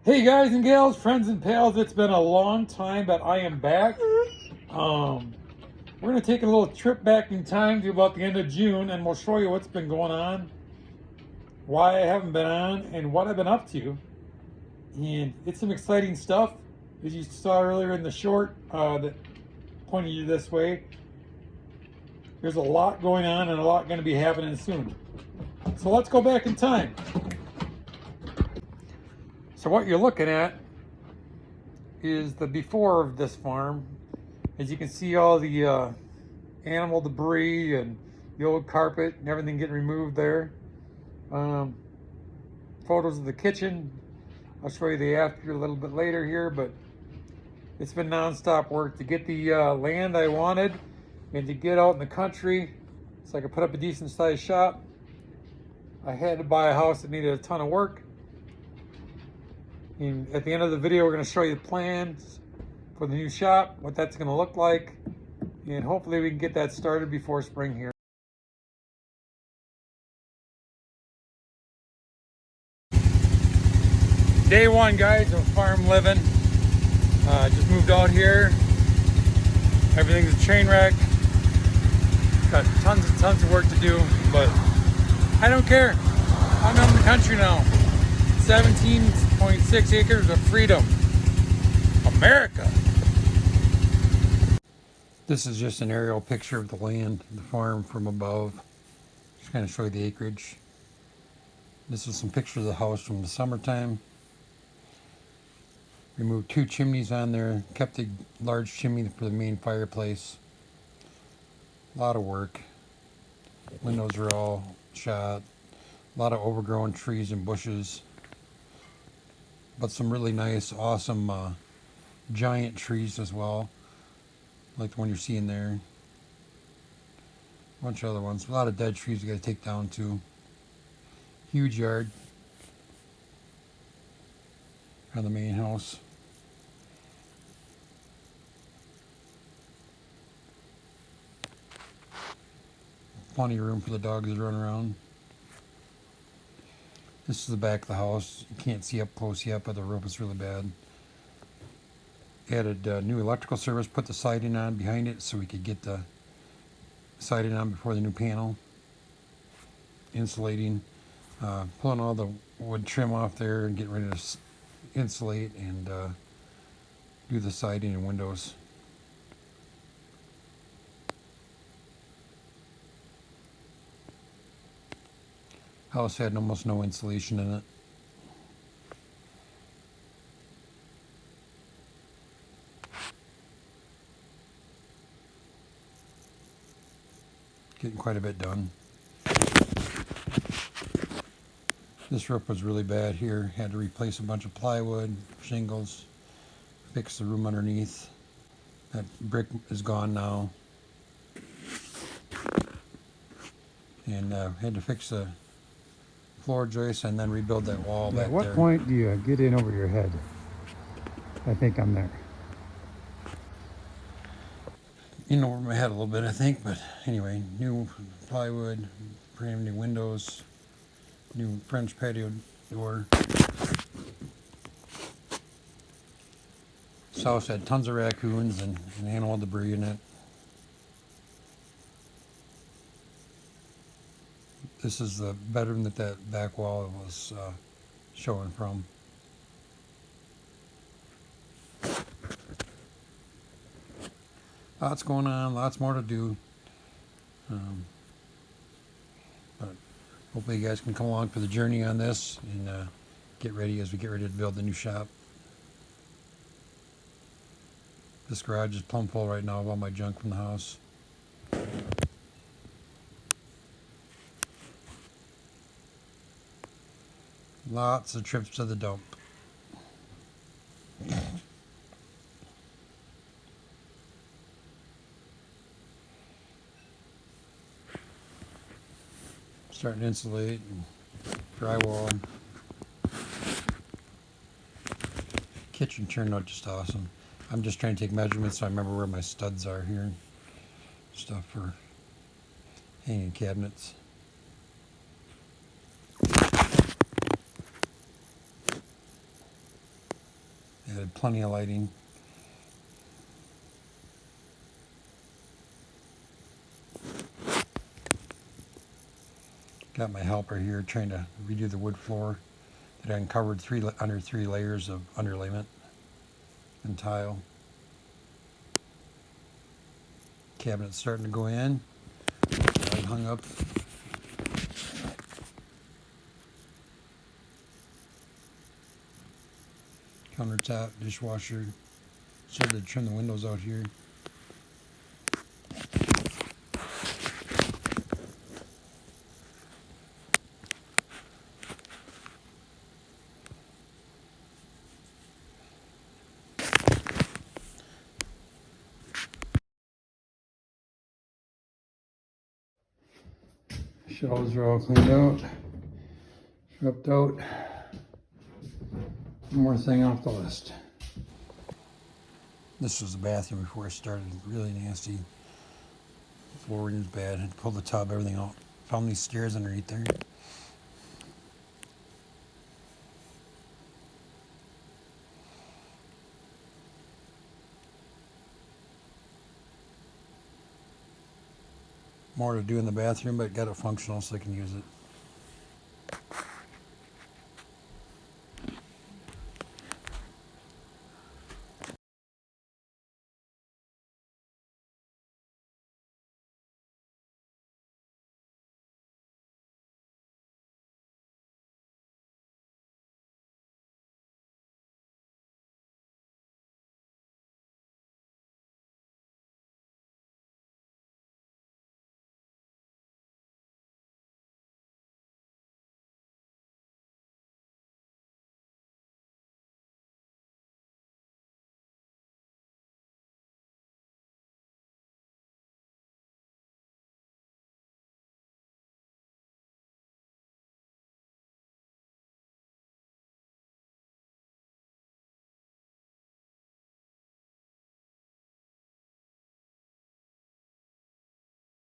Hey guys and gals, friends and pals, it's been a long time, but I am back. We're going to take a little trip back in time to about the end of June, and we'll show you what's been going on, why I haven't been on, and what I've been up to. And it's some exciting stuff, as you saw earlier in the short that pointed you this way. There's a lot going on and a lot going to be happening soon. So let's go back in time. So what you're looking at is the before of this farm. As you can see, all the animal debris and the old carpet and everything getting removed there. Photos of the kitchen. I'll show you the after a little bit later here, but it's been non-stop work to get the land I wanted and to get out in the country so I could put up a decent sized shop. I had to buy a house that needed a ton of work. And at the end of the video, we're going to show you the plans for the new shop, what that's going to look like, and hopefully we can get that started before spring here. Day one, guys, of farm living. Just moved out here. Everything's a train wreck. Got tons and tons of work to do, but I don't care. I'm out in the country now. 17.6 acres of freedom. America. This is just an aerial picture of the land, the farm from above. Just kind of show you the acreage. This is some pictures of the house from the summertime. Removed 2 chimneys on there, kept the large chimney for the main fireplace. A lot of work. Windows are all shot. A lot of overgrown trees and bushes. But some really nice, awesome giant trees as well. Like the one you're seeing there. A bunch of other ones. A lot of dead trees you got to take down too. Huge yard on the main house. Plenty of room for the dogs to run around. This is the back of the house. You can't see up close yet, but the roof is really bad. Added new electrical service, put the siding on behind it so we could get the siding on before the new panel. Insulating. Pulling all the wood trim off there and getting ready to insulate and do the siding and windows. House had almost no insulation in it. Getting quite a bit done. This roof was really bad here. Had to replace a bunch of plywood, shingles, fix the room underneath. That brick is gone now. And had to fix the floor joist and then rebuild that wall back there. At what point do you get in over your head? I think I'm there. In over my head a little bit, I think, but anyway, new plywood, brand new windows, new French patio door. This house had tons of raccoons and animal debris in it. This is the bedroom that back wall was showing from. Lots going on, lots more to do. But hopefully you guys can come along for the journey on this and get ready as we get ready to build the new shop. This garage is plumb full right now of all my junk from the house. Lots of trips to the dump. Starting to insulate and drywall. Kitchen turned out just awesome. I'm just trying to take measurements so I remember where my studs are here. Stuff for hanging cabinets. Added plenty of lighting. Got my helper here trying to redo the wood floor that I uncovered under three layers of underlayment and tile. Cabinet's starting to go in. I hung up. Countertop, dishwasher. Started to trim the windows out here. Shelves are all cleaned out, swept out. One more thing off the list. This was the bathroom before I started. Really nasty. Flooring is bad. Had to pull the tub, everything out. Found these stairs underneath there. More to do in the bathroom, but got it functional so I can use it.